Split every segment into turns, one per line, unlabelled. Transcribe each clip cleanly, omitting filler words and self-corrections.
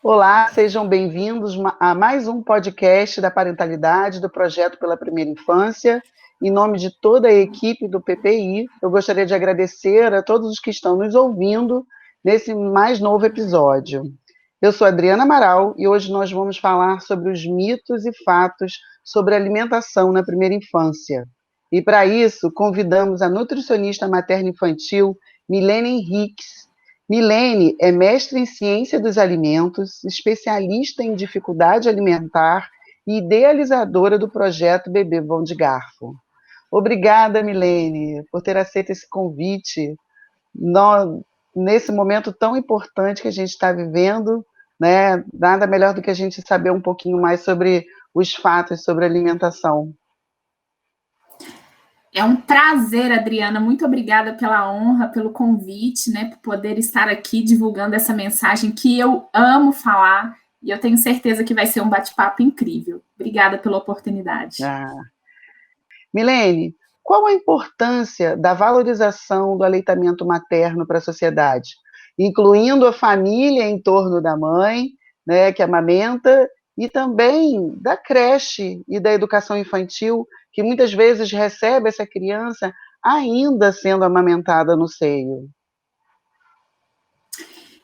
Olá, sejam bem-vindos a mais um podcast da parentalidade do Projeto pela Primeira Infância. Em nome de toda a equipe do PPI, eu gostaria de agradecer a todos os que estão nos ouvindo nesse mais novo episódio. Eu sou Adriana Amaral e hoje nós vamos falar sobre os mitos e fatos sobre alimentação na primeira infância. E para isso, convidamos a nutricionista materno-infantil Milene Henriques. Milene é mestre em ciência dos alimentos, especialista em dificuldade alimentar e idealizadora do projeto Bebê Bom de Garfo. Obrigada, Milene, por ter aceito esse convite nesse momento tão importante que a gente está vivendo, né? Nada melhor do que a gente saber um pouquinho mais sobre os fatos sobre alimentação.
É um prazer, Adriana. Muito obrigada pela honra, pelo convite, né, por poder estar aqui divulgando essa mensagem que eu amo falar e eu tenho certeza que vai ser um bate-papo incrível. Obrigada pela oportunidade.
Milene, qual a importância da valorização do aleitamento materno para a sociedade, incluindo a família em torno da mãe, né, que amamenta, e também da creche e da educação infantil, que muitas vezes recebe essa criança ainda sendo amamentada no seio?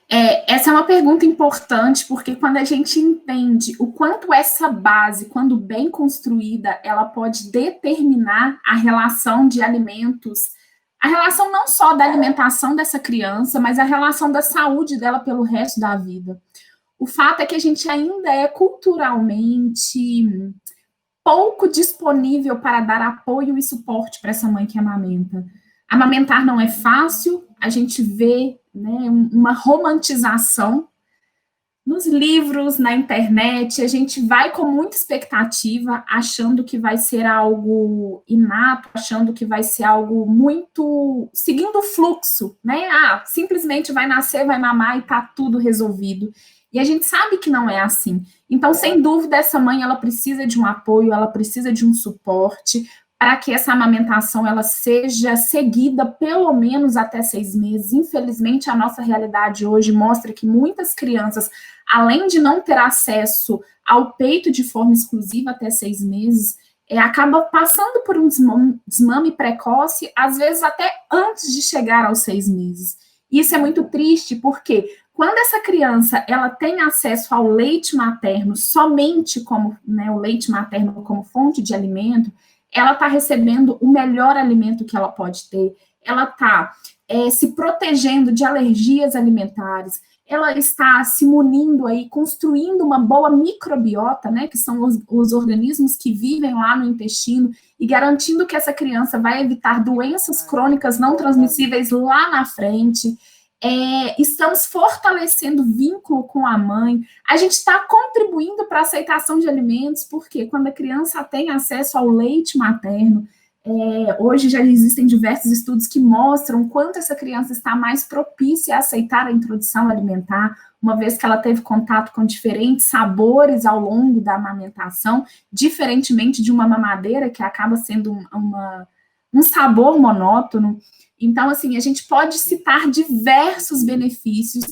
Essa é uma pergunta importante, porque quando a gente entende o quanto essa base, quando bem construída, ela pode determinar a relação de alimentos, a relação não só da alimentação dessa criança, mas a relação da saúde dela pelo resto da vida. O fato é que a gente ainda é culturalmente pouco disponível para dar apoio e suporte para essa mãe que amamenta. Amamentar não é fácil, a gente vê, né, uma romantização nos livros, na internet, a gente vai com muita expectativa, achando que vai ser algo inato, achando que vai ser algo muito seguindo o fluxo, né? Simplesmente vai nascer, vai mamar e tá tudo resolvido. E a gente sabe que não é assim. Então, sem dúvida, essa mãe ela precisa de um apoio, ela precisa de um suporte para que essa amamentação ela seja seguida pelo menos até 6 meses. Infelizmente, a nossa realidade hoje mostra que muitas crianças, além de não ter acesso ao peito de forma exclusiva até 6 meses, acaba passando por um desmame precoce, às vezes até antes de chegar aos 6 meses. Isso é muito triste, porque quando essa criança ela tem acesso ao leite materno somente como, né, o leite materno como fonte de alimento, ela está recebendo o melhor alimento que ela pode ter, ela está se protegendo de alergias alimentares, ela está se munindo aí, construindo uma boa microbiota, né, que são os organismos que vivem lá no intestino, e garantindo que essa criança vai evitar doenças crônicas não transmissíveis lá na frente. Estamos fortalecendo o vínculo com a mãe, a gente está contribuindo para a aceitação de alimentos, porque quando a criança tem acesso ao leite materno, hoje já existem diversos estudos que mostram quanto essa criança está mais propícia a aceitar a introdução alimentar, uma vez que ela teve contato com diferentes sabores ao longo da amamentação, diferentemente de uma mamadeira, que acaba sendo um sabor monótono. Então, assim, a gente pode citar diversos benefícios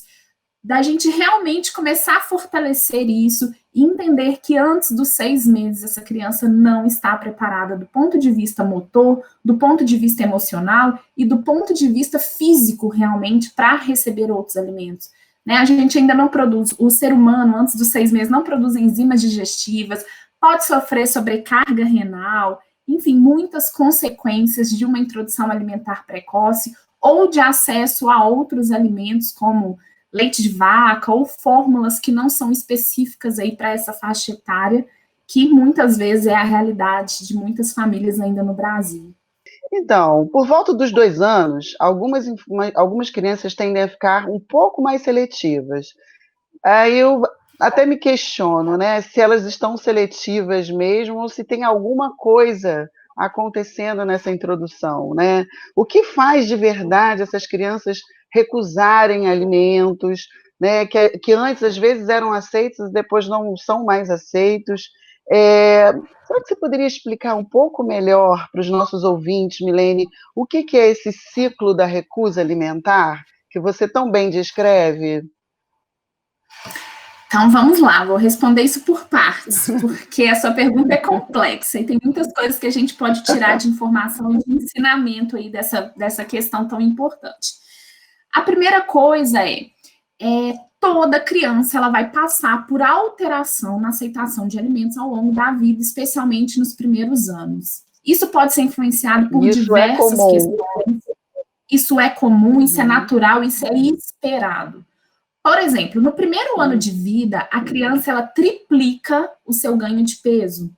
da gente realmente começar a fortalecer isso e entender que antes dos 6 meses essa criança não está preparada do ponto de vista motor, do ponto de vista emocional e do ponto de vista físico realmente para receber outros alimentos. Né? A gente ainda não produz, o ser humano antes dos 6 meses não produz enzimas digestivas, pode sofrer sobrecarga renal, enfim, muitas consequências de uma introdução alimentar precoce ou de acesso a outros alimentos como leite de vaca ou fórmulas que não são específicas aí para essa faixa etária, que muitas vezes é a realidade de muitas famílias ainda no Brasil.
Então, por volta dos 2 anos, algumas crianças tendem a ficar um pouco mais seletivas. Aí eu até me questiono, né, se elas estão seletivas mesmo ou se tem alguma coisa acontecendo nessa introdução, né? O que faz de verdade essas crianças recusarem alimentos, né, que antes às vezes eram aceitos e depois não são mais aceitos? Será que você poderia explicar um pouco melhor para os nossos ouvintes, Milene, o que é esse ciclo da recusa alimentar que você tão bem descreve?
Então, vamos lá, vou responder isso por partes, porque a sua pergunta é complexa e tem muitas coisas que a gente pode tirar de informação e de ensinamento aí dessa questão tão importante. A primeira coisa toda criança ela vai passar por alteração na aceitação de alimentos ao longo da vida, especialmente nos primeiros anos. Isso pode ser influenciado por diversas questões. Isso é comum, isso é natural, isso é esperado. Por exemplo, no primeiro ano de vida, a criança ela triplica o seu ganho de peso,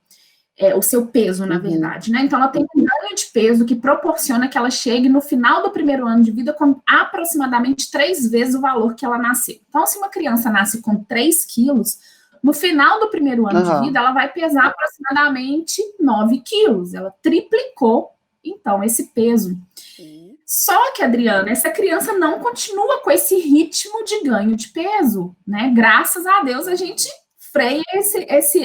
o seu peso, na verdade, né? Então, ela tem um ganho de peso que proporciona que ela chegue no final do primeiro ano de vida com aproximadamente 3 vezes o valor que ela nasceu. Então, se uma criança nasce com 3 quilos, no final do primeiro ano de vida, ela vai pesar aproximadamente 9 quilos. Ela triplicou, então, esse peso. Só que, Adriana, essa criança não continua com esse ritmo de ganho de peso, né? Graças a Deus, a gente freia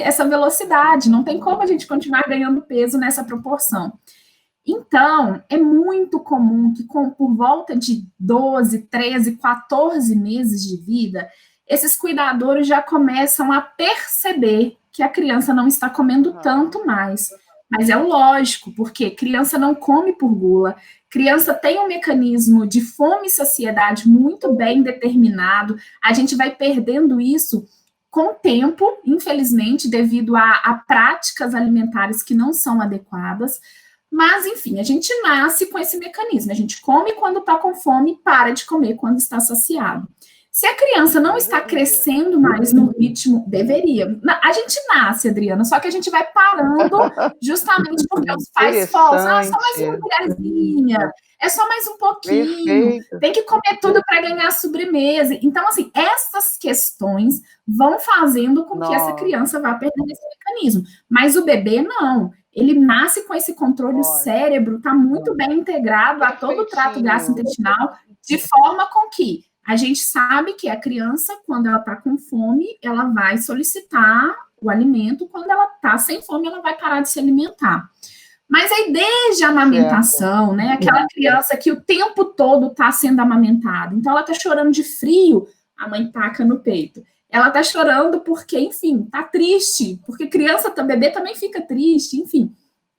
essa velocidade. Não tem como a gente continuar ganhando peso nessa proporção. Então, é muito comum que por volta de 12, 13, 14 meses de vida, esses cuidadores já começam a perceber que a criança não está comendo tanto mais. Mas é o lógico, porque criança não come por gula, criança tem um mecanismo de fome e saciedade muito bem determinado, a gente vai perdendo isso com o tempo, infelizmente, devido a práticas alimentares que não são adequadas, mas, enfim, a gente nasce com esse mecanismo, a gente come quando está com fome e para de comer quando está saciado. Se a criança não está crescendo mais no ritmo, deveria. A gente nasce, Adriana, só que a gente vai parando justamente porque os pais forçam, só mais uma colherzinha, é só mais um pouquinho, tem que comer tudo para ganhar sobremesa. Então, assim, essas questões vão fazendo com que essa criança vá perdendo esse mecanismo. Mas o bebê, não. Ele nasce com esse controle, o cérebro está muito bem integrado a todo o trato gastrointestinal, de forma com que a gente sabe que a criança, quando ela está com fome, ela vai solicitar o alimento, quando ela está sem fome, ela vai parar de se alimentar. Mas aí, desde a amamentação, né, aquela criança que o tempo todo está sendo amamentada, então ela está chorando de frio, a mãe taca no peito. Ela está chorando porque, enfim, está triste, porque bebê também fica triste, enfim.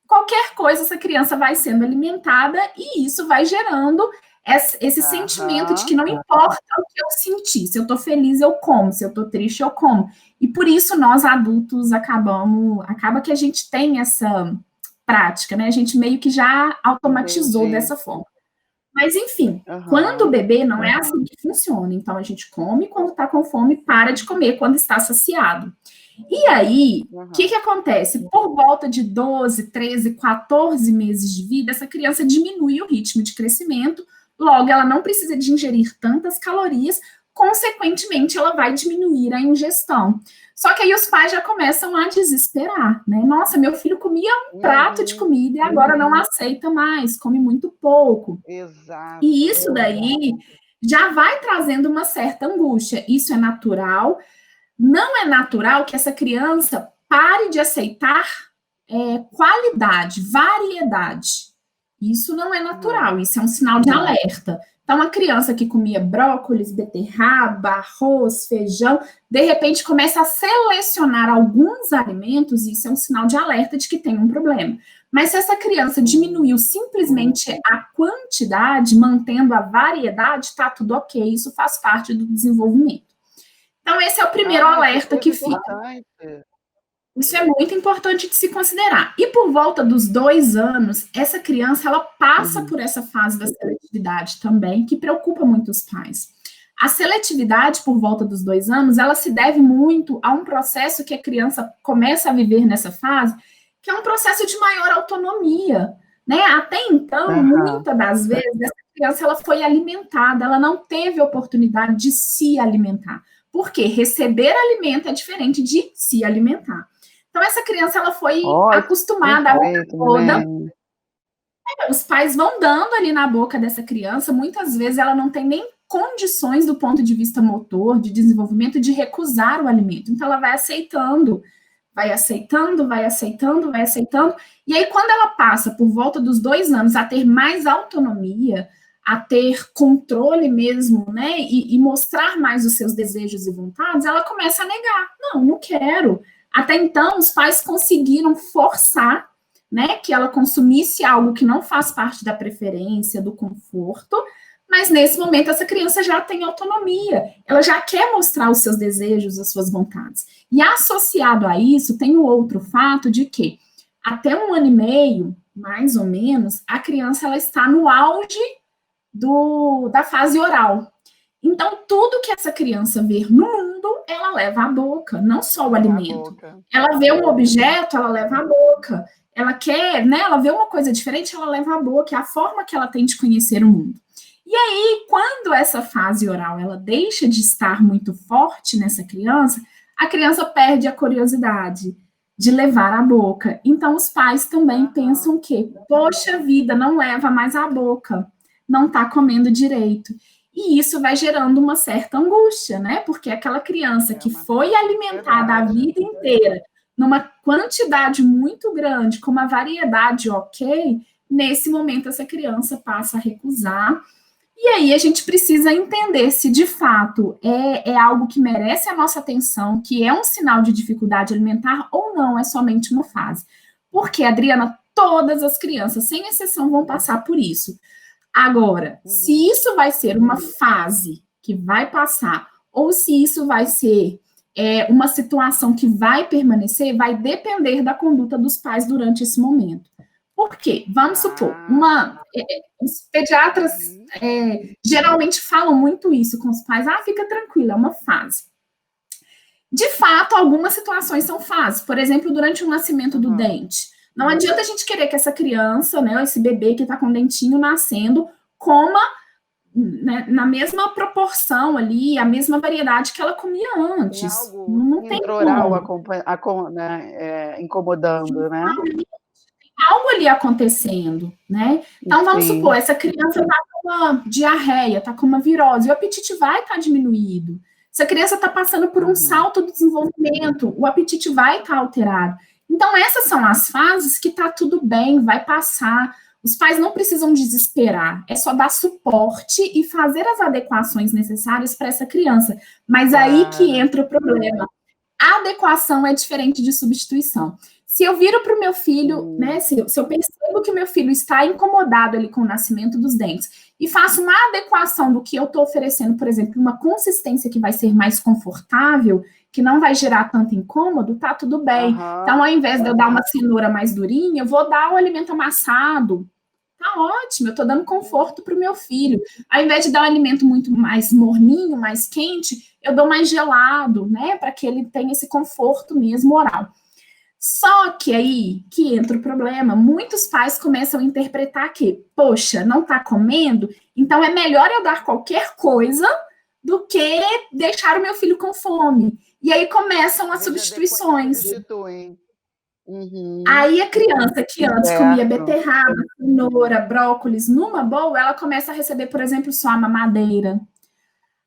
Qualquer coisa, essa criança vai sendo alimentada e isso vai gerando esse sentimento de que não importa o que eu senti, se eu tô feliz eu como, se eu tô triste eu como, e por isso nós adultos acaba que a gente tem essa prática, né, a gente meio que já automatizou dessa forma. Mas enfim, quando o bebê não é assim que funciona, então a gente come quando tá com fome, para de comer quando está saciado. E aí, o que acontece? Por volta de 12, 13, 14 meses de vida, essa criança diminui o ritmo de crescimento, logo, ela não precisa de ingerir tantas calorias, consequentemente, ela vai diminuir a ingestão. Só que aí os pais já começam a desesperar, né? Nossa, meu filho comia um prato de comida e agora não aceita mais, come muito pouco.
Exato.
E isso daí já vai trazendo uma certa angústia. Isso é natural. Não é natural que essa criança pare de aceitar qualidade, variedade. Isso não é natural, isso é um sinal de alerta. Então, a criança que comia brócolis, beterraba, arroz, feijão, de repente começa a selecionar alguns alimentos, isso é um sinal de alerta de que tem um problema. Mas se essa criança diminuiu simplesmente a quantidade, mantendo a variedade, está tudo ok, isso faz parte do desenvolvimento. Então, esse é o primeiro alerta que fica. Isso é muito importante de se considerar. E por volta dos 2 anos, essa criança, ela passa por essa fase da seletividade também, que preocupa muito os pais. A seletividade, por volta dos 2 anos, ela se deve muito a um processo que a criança começa a viver nessa fase, que é um processo de maior autonomia, né? Até então, muitas das vezes, essa criança ela foi alimentada, ela não teve oportunidade de se alimentar. Por quê? Receber alimento é diferente de se alimentar. Então, essa criança, ela foi acostumada a vida toda. Os pais vão dando ali na boca dessa criança, muitas vezes ela não tem nem condições do ponto de vista motor, de desenvolvimento, de recusar o alimento. Então, ela vai aceitando, vai aceitando, vai aceitando, vai aceitando. E aí, quando ela passa por volta dos 2 anos a ter mais autonomia, a ter controle mesmo, né, e mostrar mais os seus desejos e vontades, ela começa a negar. Não quero. Até então, os pais conseguiram forçar, né, que ela consumisse algo que não faz parte da preferência, do conforto, mas nesse momento essa criança já tem autonomia, ela já quer mostrar os seus desejos, as suas vontades. E associado a isso, tem o outro fato de que até 1 ano e meio, mais ou menos, a criança ela está no auge da fase oral. Então, tudo que essa criança vê no mundo, ela leva à boca, não só o alimento. Ela vê um objeto, ela leva à boca. Ela quer, né? Ela vê uma coisa diferente, ela leva à boca. É a forma que ela tem de conhecer o mundo. E aí, quando essa fase oral ela deixa de estar muito forte nessa criança, a criança perde a curiosidade de levar à boca. Então, os pais também pensam que, poxa vida, não leva mais à boca, não está comendo direito. E isso vai gerando uma certa angústia, né? Porque aquela criança que foi alimentada a vida inteira, numa quantidade muito grande, com uma variedade ok, nesse momento essa criança passa a recusar. E aí a gente precisa entender se de fato é algo que merece a nossa atenção, que é um sinal de dificuldade alimentar ou não, é somente uma fase. Porque, Adriana, todas as crianças, sem exceção, vão passar por isso. Agora, se isso vai ser uma fase que vai passar, ou se isso vai ser uma situação que vai permanecer, vai depender da conduta dos pais durante esse momento. Por quê? Vamos supor, os pediatras geralmente falam muito isso com os pais, fica tranquila, é uma fase. De fato, algumas situações são fases, por exemplo, durante o nascimento do dente. Não adianta a gente querer que essa criança, né, esse bebê que está com o dentinho nascendo, coma, né, na mesma proporção ali, a mesma variedade que ela comia antes.
Tem algo não tem como. Incomodando, né?
Tem algo ali acontecendo, né? Então, vamos supor, essa criança está com uma diarreia, está com uma virose, e o apetite vai estar diminuído. Essa criança está passando por um salto de desenvolvimento, o apetite vai estar alterado. Então, essas são as fases que está tudo bem, vai passar. Os pais não precisam desesperar, é só dar suporte e fazer as adequações necessárias para essa criança. Mas aí que entra o problema. A adequação é diferente de substituição. Se eu viro para o meu filho, né, se eu percebo que o meu filho está incomodado ali com o nascimento dos dentes e faço uma adequação do que eu estou oferecendo, por exemplo, uma consistência que vai ser mais confortável, que não vai gerar tanto incômodo, tá tudo bem. Então, ao invés de eu dar uma cenoura mais durinha, eu vou dar o alimento amassado. Tá ótimo, eu estou dando conforto para o meu filho. Ao invés de dar um alimento muito mais morninho, mais quente, eu dou mais gelado, né, para que ele tenha esse conforto mesmo oral. Só que aí que entra o problema, muitos pais começam a interpretar que, poxa, não está comendo, então é melhor eu dar qualquer coisa do que deixar o meu filho com fome. E aí começam as substituições. Aí a criança que antes comia beterraba, cenoura, brócolis, numa boa, ela começa a receber, por exemplo, só a mamadeira.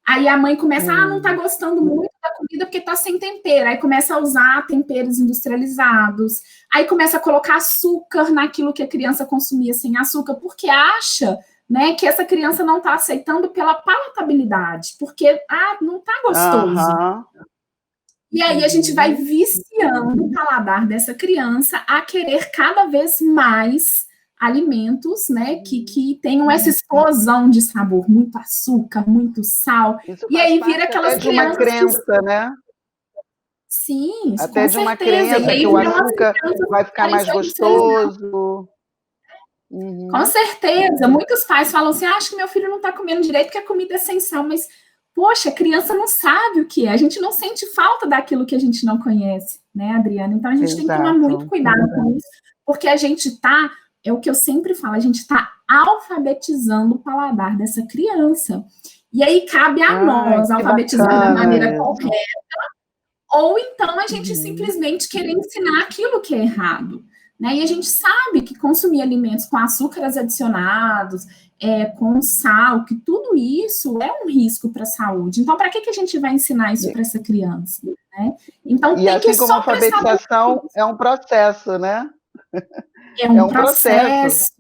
Aí a mãe começa, não tá gostando muito da comida porque tá sem tempero. Aí começa a usar temperos industrializados. Aí começa a colocar açúcar naquilo que a criança consumia sem açúcar, porque acha, né, que essa criança não tá aceitando pela palatabilidade, porque, não tá gostoso. E aí a gente vai viciando o paladar dessa criança a querer cada vez mais alimentos, né, que tenham essa explosão de sabor, muito açúcar, muito sal.
Isso
e aí vira aquelas
até de uma crença, né?
Sim,
até
com
de uma
certeza.
crença que o açúcar vai ficar mais gostoso.
Com certeza. Muitos pais falam assim, acho que meu filho não está comendo direito porque a comida é sem sal, mas, poxa, a criança não sabe o que é. A gente não sente falta daquilo que a gente não conhece, né, Adriana? Então, a gente tem que tomar muito cuidado com isso, porque a gente está... É o que eu sempre falo, a gente está alfabetizando o paladar dessa criança. E aí cabe a nós alfabetizar da maneira correta, ou então a gente simplesmente querer ensinar aquilo que é errado. Né? E a gente sabe que consumir alimentos com açúcares adicionados, com sal, que tudo isso é um risco para a saúde. Então, para que a gente vai ensinar isso para essa criança? Né? Então,
e assim como a alfabetização é um processo, né?
É um processo.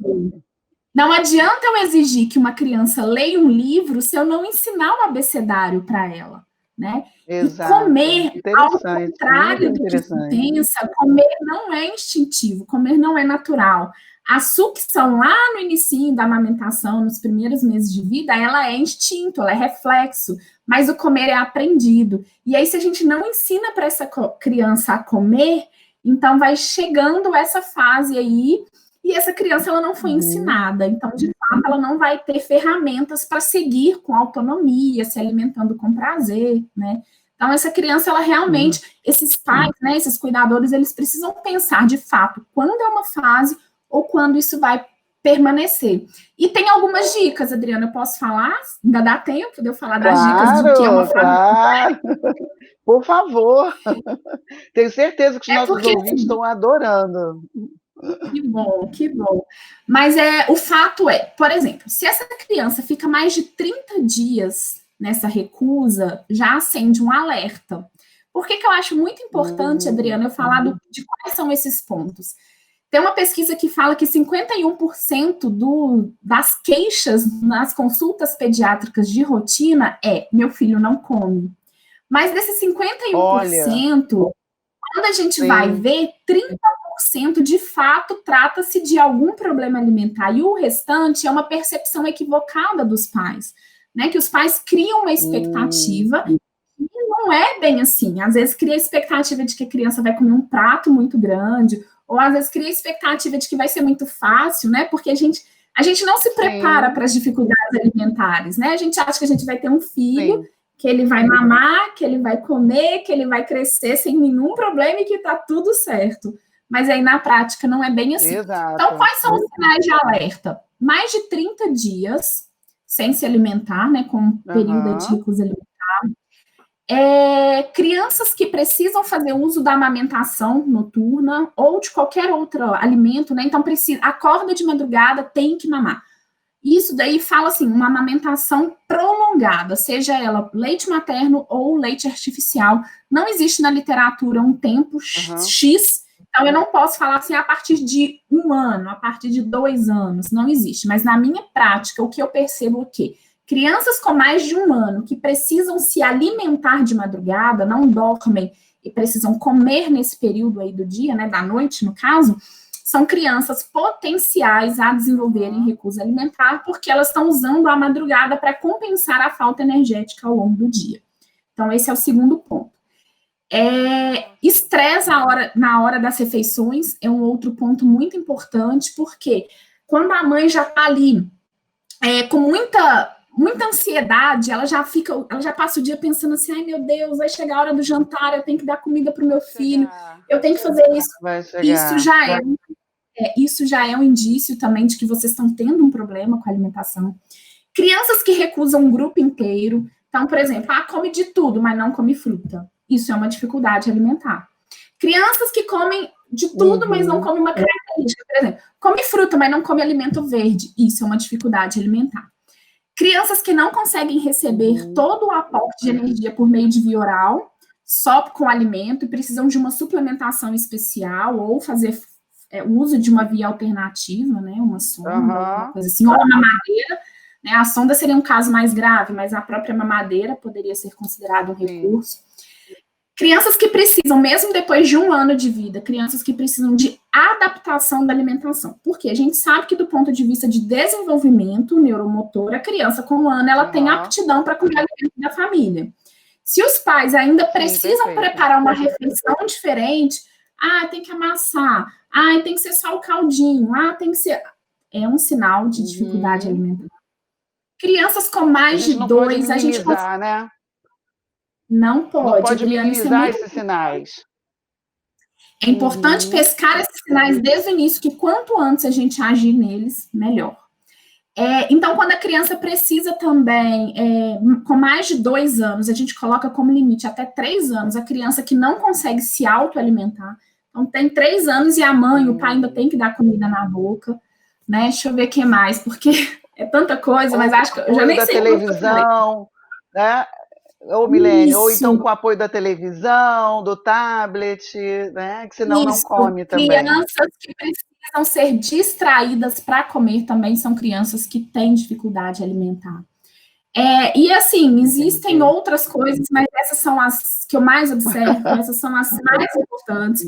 Não adianta eu exigir que uma criança leia um livro se eu não ensinar o abecedário para ela, né?
Exato.
E comer, ao
Interessante,
contrário
muito
do que se
interessante.
pensa, comer não é instintivo, comer não é natural. A sucção lá no inicinho da amamentação, nos primeiros meses de vida, ela é instinto, ela é reflexo, mas o comer é aprendido. E aí, se a gente não ensina para essa criança a comer, então vai chegando essa fase aí e essa criança ela não foi ensinada, então de fato ela não vai ter ferramentas para seguir com autonomia, se alimentando com prazer, né? Então essa criança ela realmente, esses pais, né, esses cuidadores, eles precisam pensar de fato quando é uma fase ou quando isso vai permanecer. E tem algumas dicas, Adriana, eu posso falar? Ainda dá tempo de eu falar das dicas do que é uma fase?
Claro, por favor. Tenho certeza que os nossos
porque,
ouvintes estão adorando.
Que bom, que bom. Mas o fato é, por exemplo, se essa criança fica mais de 30 dias nessa recusa, já acende um alerta. Por que eu acho muito importante, Adriana, eu falar de quais são esses pontos? Tem uma pesquisa que fala que 51% das queixas nas consultas pediátricas de rotina é meu filho não come. Mas desses 51%, quando a gente vai ver, 30% de fato trata-se de algum problema alimentar e o restante é uma percepção equivocada dos pais, né? Que os pais criam uma expectativa e não é bem assim. Às vezes cria a expectativa de que a criança vai comer um prato muito grande, ou às vezes cria a expectativa de que vai ser muito fácil, né? Porque a gente não se prepara para as dificuldades alimentares, né? A gente acha que a gente vai ter um filho que ele vai mamar, que ele vai comer, que ele vai crescer sem nenhum problema e que tá tudo certo. Mas aí, na prática, não é bem assim.
Exato.
Então, quais são os sinais de alerta? Mais de 30 dias sem se alimentar, né, com um período de recusa alimentar. Crianças que precisam fazer uso da amamentação noturna ou de qualquer outro alimento, né, então acorda de madrugada, tem que mamar. Isso daí fala assim, uma amamentação prolongada, seja ela leite materno ou leite artificial. Não existe na literatura um tempo X, então eu não posso falar assim a partir de 1 ano, a partir de 2 anos, não existe. Mas na minha prática, o que eu percebo é que crianças com mais de 1 ano que precisam se alimentar de madrugada, não dormem e precisam comer nesse período aí do dia, né, da noite no caso, são crianças potenciais a desenvolverem recusa alimentar, porque elas estão usando a madrugada para compensar a falta energética ao longo do dia. Então, esse é o segundo ponto. Estresse na hora das refeições é um outro ponto muito importante, porque quando a mãe já está ali com muita ansiedade, ela já passa o dia pensando assim, ai meu Deus, vai chegar a hora do jantar, eu tenho que dar comida para o meu filho, eu tenho que fazer isso. Isso já é um indício também de que vocês estão tendo um problema com a alimentação. Crianças que recusam um grupo inteiro. Então, por exemplo, come de tudo, mas não come fruta. Isso é uma dificuldade alimentar. Crianças que comem de tudo, mas não comem uma característica. Por exemplo, come fruta, mas não come alimento verde. Isso é uma dificuldade alimentar. Crianças que não conseguem receber todo o aporte de energia por meio de via oral, só com alimento, e precisam de uma suplementação especial ou fazer uso de uma via alternativa, né, uma sonda, alguma coisa assim, ou uma mamadeira, né, a sonda seria um caso mais grave, mas a própria mamadeira poderia ser considerado um recurso. Crianças que precisam, mesmo depois de 1 ano de vida, crianças que precisam de adaptação da alimentação, porque a gente sabe que do ponto de vista de desenvolvimento neuromotor, a criança com 1 ano, ela tem aptidão para comer alimento da família. Se os pais ainda precisam preparar uma refeição diferente, tem que amassar, tem que ser só o caldinho, tem que ser... É um sinal de dificuldade alimentar. Crianças com mais de 2, a gente...
né?
Não pode
minimizar esses sinais.
É importante pescar esses sinais desde o início, que quanto antes a gente agir neles, melhor. Então, quando a criança precisa também, com mais de 2 anos, a gente coloca como limite até 3 anos, a criança que não consegue se autoalimentar. Então, tem 3 anos e a mãe, o pai ainda tem que dar comida na boca, né? Deixa eu ver o que mais, porque é tanta coisa, mas acho que eu já nem sei.
Televisão, né? Ou Milene, ou então com o apoio da televisão, do tablet, né? Que senão não come também.
Crianças que precisam precisam ser distraídas para comer também são crianças que têm dificuldade alimentar. E assim, existem outras coisas, mas essas são as que eu mais observo, essas são as mais importantes.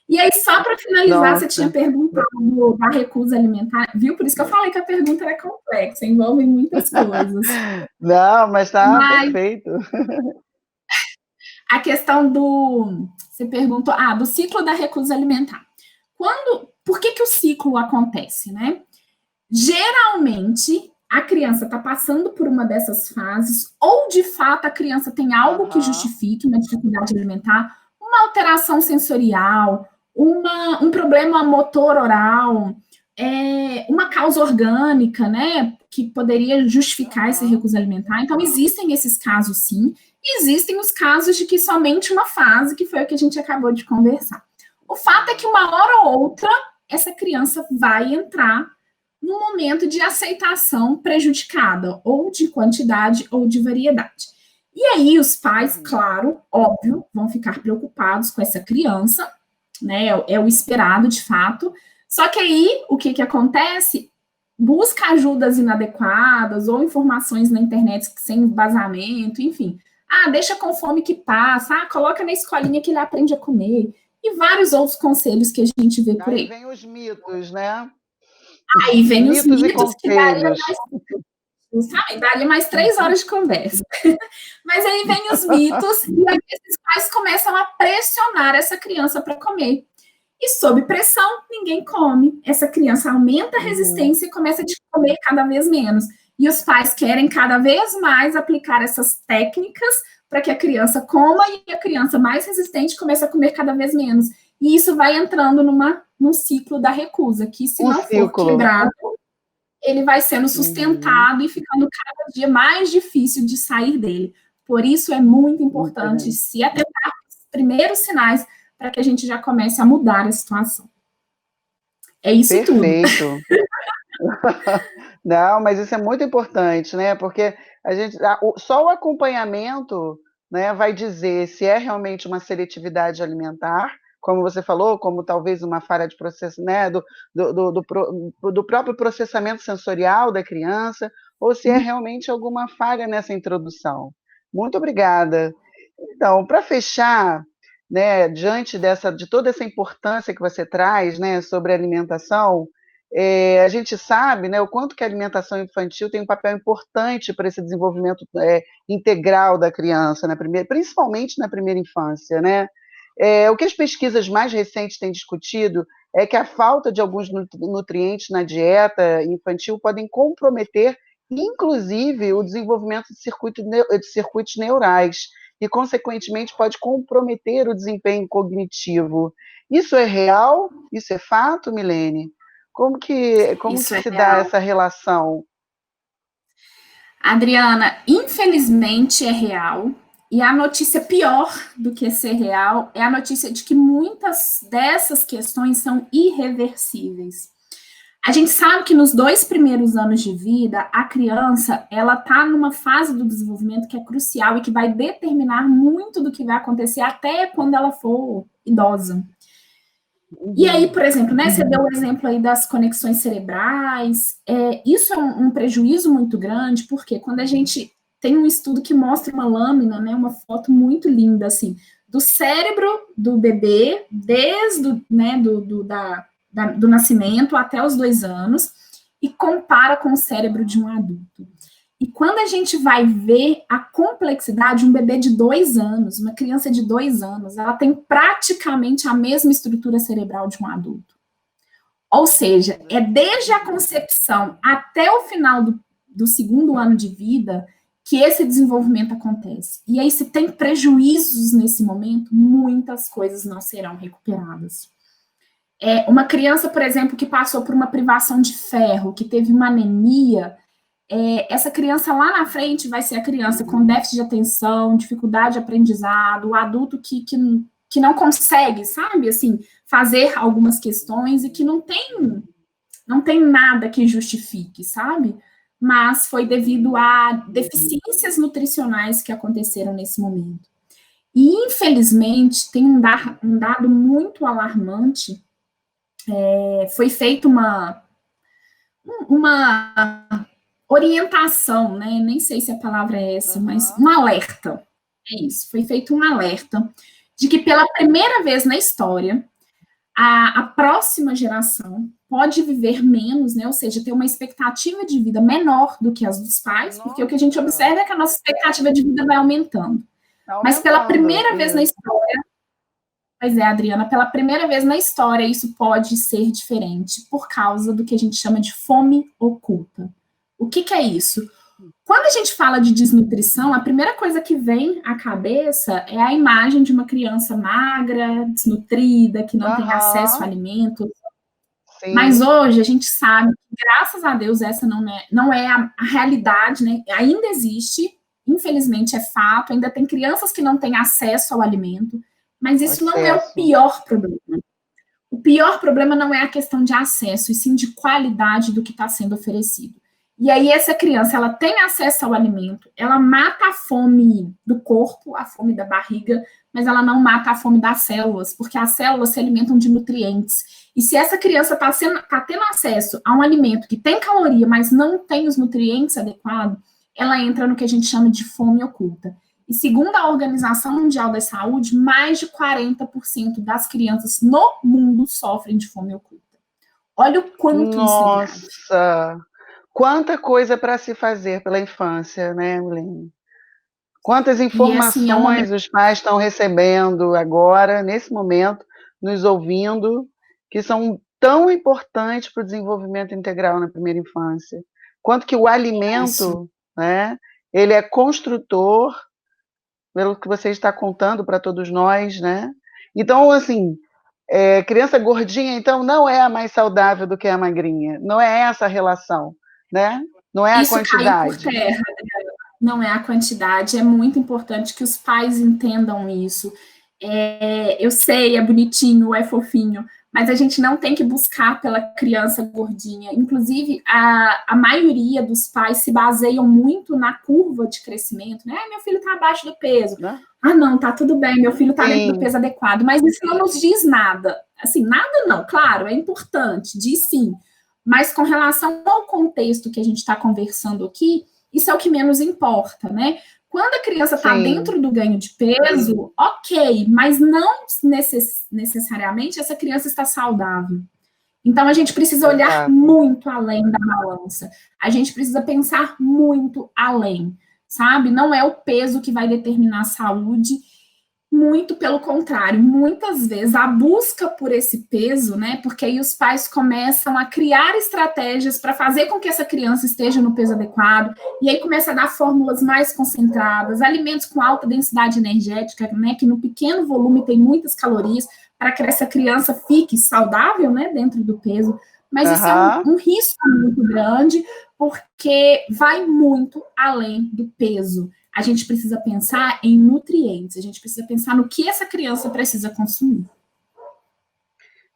E aí, só para finalizar, você tinha perguntado da recusa alimentar, viu? Por isso que eu falei que a pergunta era complexa, envolve muitas coisas.
Não, mas está perfeito.
A questão você perguntou, do ciclo da recusa alimentar. Por que o ciclo acontece, né? Geralmente, a criança está passando por uma dessas fases, ou de fato a criança tem algo que justifique uma dificuldade alimentar, uma alteração sensorial, um problema motor oral, uma causa orgânica, né, que poderia justificar essa recusa alimentar. Então, existem esses casos, sim, e existem os casos de que somente uma fase, que foi o que a gente acabou de conversar. O fato é que uma hora ou outra, essa criança vai entrar num momento de aceitação prejudicada, ou de quantidade ou de variedade. E aí os pais, claro, óbvio, vão ficar preocupados com essa criança, né? É o esperado de fato. Só que aí o que acontece? Busca ajudas inadequadas ou informações na internet sem embasamento, enfim. Deixa com fome que passa, coloca na escolinha que ele aprende a comer. E vários outros conselhos que a gente vê por aí.
Aí vem os mitos, né?
Aí vem os mitos
que
daria mais 3 horas de conversa. Mas aí vem os mitos e aí esses pais começam a pressionar essa criança para comer. E sob pressão, ninguém come. Essa criança aumenta a resistência e começa a comer cada vez menos. E os pais querem cada vez mais aplicar essas técnicas para que a criança coma e a criança mais resistente comece a comer cada vez menos. E isso vai entrando num ciclo da recusa, que se não for quebrado, ele vai sendo sustentado e ficando cada dia mais difícil de sair dele. Por isso é muito importante se atentar aos primeiros sinais para que a gente já comece a mudar a situação. É isso
Perfeito. Não, mas isso é muito importante, né? Porque só o acompanhamento, né, vai dizer se é realmente uma seletividade alimentar, como você falou, como talvez uma falha de processo, né, do próprio processamento sensorial da criança, ou se é realmente alguma falha nessa introdução. Muito obrigada. Então, para fechar, né, diante de toda essa importância que você traz, né, sobre a alimentação, a gente sabe, né, o quanto que a alimentação infantil tem um papel importante para esse desenvolvimento integral da criança, principalmente na primeira infância, né? O que as pesquisas mais recentes têm discutido é que a falta de alguns nutrientes na dieta infantil podem comprometer, inclusive, o desenvolvimento de circuitos neurais e, consequentemente, pode comprometer o desempenho cognitivo. Isso é real? Isso é fato, Milene? Como que se dá essa relação?
Adriana, infelizmente é real. E a notícia pior do que ser real é a notícia de que muitas dessas questões são irreversíveis. A gente sabe que nos 2 primeiros anos de vida, a criança, ela está numa fase do desenvolvimento que é crucial e que vai determinar muito do que vai acontecer até quando ela for idosa. E aí, por exemplo, né, você deu o exemplo aí das conexões cerebrais, isso é um prejuízo muito grande, porque quando a gente tem um estudo que mostra uma lâmina, né, uma foto muito linda, assim, do cérebro do bebê, desde do nascimento até os 2 anos, e compara com o cérebro de um adulto. E quando a gente vai ver a complexidade, um bebê de 2 anos, uma criança de 2 anos, ela tem praticamente a mesma estrutura cerebral de um adulto. Ou seja, é desde a concepção até o final do 2º ano de vida que esse desenvolvimento acontece. E aí, se tem prejuízos nesse momento, muitas coisas não serão recuperadas. Uma criança, por exemplo, que passou por uma privação de ferro, que teve uma anemia, essa criança lá na frente vai ser a criança com déficit de atenção, dificuldade de aprendizado, o adulto que não consegue, sabe, assim, fazer algumas questões e que não tem nada que justifique, sabe? Mas foi devido a deficiências nutricionais que aconteceram nesse momento. E, infelizmente, tem um dado muito alarmante, foi feita uma orientação, né? Nem sei se a palavra é essa, mas um alerta. É isso, foi feito um alerta de que pela primeira vez na história, a próxima geração pode viver menos, né? Ou seja, ter uma expectativa de vida menor do que as dos pais, porque o que a gente observa é que a nossa expectativa de vida vai aumentando. Mas pela primeira vez na história, pois é, Adriana, pela primeira vez na história, isso pode ser diferente por causa do que a gente chama de fome oculta. O que é isso? Quando a gente fala de desnutrição, a primeira coisa que vem à cabeça é a imagem de uma criança magra, desnutrida, que não tem acesso a alimentos. Sim. Mas hoje a gente sabe que, graças a Deus, essa não é a realidade, né? Ainda existe, infelizmente é fato, ainda tem crianças que não têm acesso ao alimento, mas isso não é o pior problema. O pior problema não é a questão de acesso, e sim de qualidade do que está sendo oferecido. E aí essa criança, ela tem acesso ao alimento, ela mata a fome do corpo, a fome da barriga, mas ela não mata a fome das células, porque as células se alimentam de nutrientes. E se essa criança está tendo acesso a um alimento que tem caloria, mas não tem os nutrientes adequados, ela entra no que a gente chama de fome oculta. E segundo a Organização Mundial da Saúde, mais de 40% das crianças no mundo sofrem de fome oculta. Olha o quanto isso é grave.
Nossa! Quanta coisa para se fazer pela infância, né, Milene? Quantas informações assim, os pais estão recebendo agora, nesse momento, nos ouvindo, que são tão importantes para o desenvolvimento integral na primeira infância. Quanto que o alimento, né, ele é construtor, pelo que você está contando para todos nós, né? Então, assim, criança gordinha, então, não é a mais saudável do que a magrinha. Não é essa a relação, né? Não é a quantidade.
Isso caiu por terra, não é a quantidade. É muito importante que os pais entendam isso. Eu sei, é bonitinho, é fofinho, mas a gente não tem que buscar pela criança gordinha. Inclusive, a maioria dos pais se baseiam muito na curva de crescimento, né? Meu filho está abaixo do peso. Não, tá tudo bem, meu filho está dentro do peso adequado, mas isso não nos diz nada. Assim, nada não, claro, é importante, diz sim, mas com relação ao contexto que a gente está conversando aqui, isso é o que menos importa, né? Quando a criança está dentro do ganho de peso, ok, mas não necessariamente essa criança está saudável. Então, a gente precisa olhar muito além da balança. A gente precisa pensar muito além, sabe? Não é o peso que vai determinar a saúde, muito pelo contrário. Muitas vezes, a busca por esse peso, né? Porque aí os pais começam a criar estratégias para fazer com que essa criança esteja no peso adequado, e aí começa a dar fórmulas mais concentradas, alimentos com alta densidade energética, né? Que no pequeno volume tem muitas calorias, para que essa criança fique saudável, né, dentro do peso, mas isso é um risco muito grande, porque vai muito além do peso. A gente precisa pensar em nutrientes, a gente precisa pensar no que essa criança precisa consumir.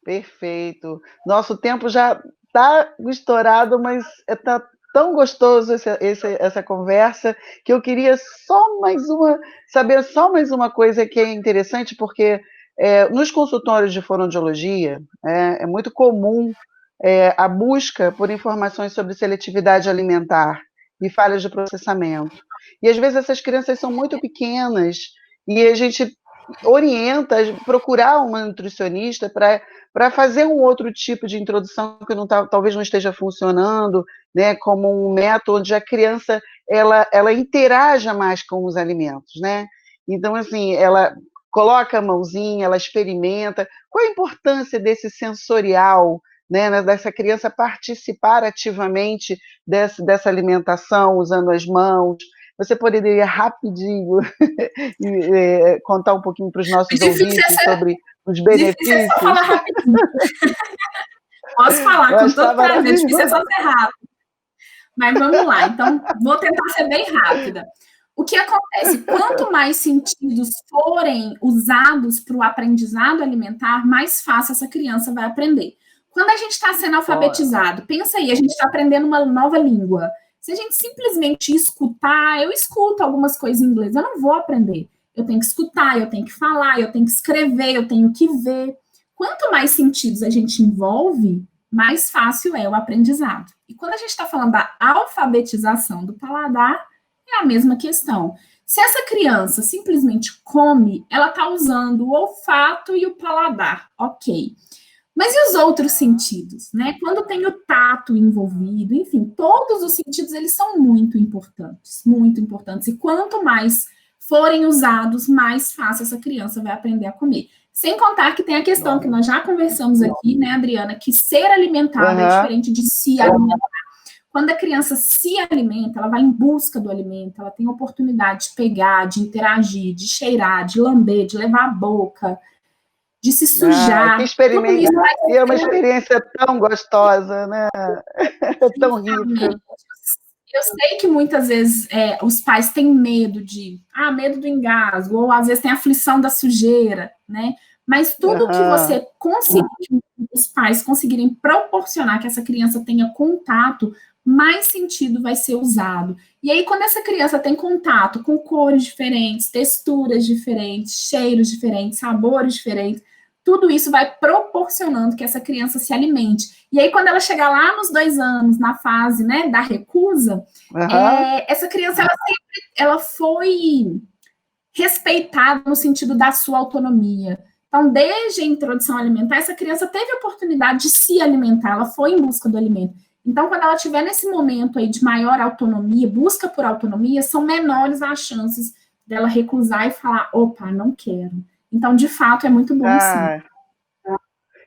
Perfeito. Nosso tempo já está estourado, mas está tão gostoso essa conversa, que eu queria saber só mais uma coisa que é interessante, porque nos consultórios de fonoaudiologia é muito comum a busca por informações sobre seletividade alimentar e falhas de processamento. E às vezes essas crianças são muito pequenas e a gente orienta a procurar uma nutricionista para fazer um outro tipo de introdução que talvez não esteja funcionando, né, como um método onde a criança ela interaja mais com os alimentos, né? Então, assim, ela coloca a mãozinha, ela experimenta. Qual a importância desse sensorial, né, dessa criança participar ativamente dessa alimentação, usando as mãos? Você poderia rapidinho contar um pouquinho para os nossos ouvintes sobre os benefícios?
Difícil é só falar rapidinho. Posso falar com todo prazer, difícil é só ser rápido. Mas vamos lá, então vou tentar ser bem rápida. O que acontece? Quanto mais sentidos forem usados para o aprendizado alimentar, mais fácil essa criança vai aprender. Quando a gente está sendo alfabetizado, pensa aí, a gente está aprendendo uma nova língua. Se a gente simplesmente escutar, eu escuto algumas coisas em inglês, eu não vou aprender. Eu tenho que escutar, eu tenho que falar, eu tenho que escrever, eu tenho que ver. Quanto mais sentidos a gente envolve, mais fácil é o aprendizado. E quando a gente está falando da alfabetização do paladar, é a mesma questão. Se essa criança simplesmente come, ela está usando o olfato e o paladar, ok. Mas e os outros sentidos, né? Quando tem o tato envolvido, enfim, todos os sentidos, eles são muito importantes, muito importantes. E quanto mais forem usados, mais fácil essa criança vai aprender a comer. Sem contar que tem a questão que nós já conversamos aqui, né, Adriana, que ser alimentado é diferente de se alimentar. Quando a criança se alimenta, ela vai em busca do alimento, ela tem a oportunidade de pegar, de interagir, de cheirar, de lamber, de levar a boca, de se sujar.
Que experiência. E é uma experiência tão gostosa, né? É tão rica.
Eu sei que muitas vezes os pais têm medo medo do engasgo, ou às vezes tem aflição da sujeira, né? Mas tudo que você conseguir, que os pais conseguirem proporcionar que essa criança tenha contato, mais sentido vai ser usado. E aí, quando essa criança tem contato com cores diferentes, texturas diferentes, cheiros diferentes, sabores diferentes, tudo isso vai proporcionando que essa criança se alimente. E aí, quando ela chegar lá nos 2 anos, na fase, né, da recusa, essa criança, ela foi respeitada no sentido da sua autonomia. Então, desde a introdução alimentar, essa criança teve a oportunidade de se alimentar, ela foi em busca do alimento. Então, quando ela estiver nesse momento aí de maior autonomia, busca por autonomia, são menores as chances dela recusar e falar, opa, não quero. Então, de fato, é muito bom, sim.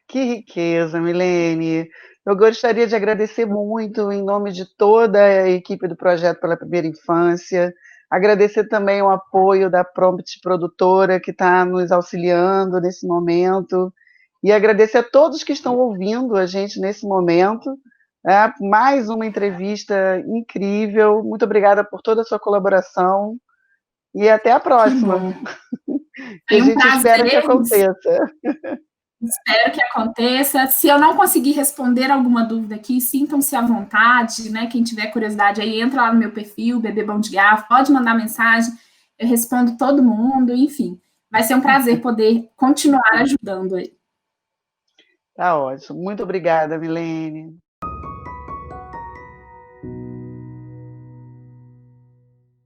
Que riqueza, Milene. Eu gostaria de agradecer muito, em nome de toda a equipe do Projeto pela Primeira Infância, agradecer também o apoio da Prompt Produtora, que está nos auxiliando nesse momento, e agradecer a todos que estão ouvindo a gente nesse momento. Mais uma entrevista incrível. Muito obrigada por toda a sua colaboração, e até a próxima. Que a gente espera que aconteça.
Espero que aconteça. Se eu não conseguir responder alguma dúvida aqui, sintam-se à vontade, né? Quem tiver curiosidade aí, entra lá no meu perfil, Bebê Bom de Garfo, pode mandar mensagem, eu respondo todo mundo, enfim. Vai ser um prazer poder continuar ajudando aí.
Tá ótimo. Muito obrigada, Milene.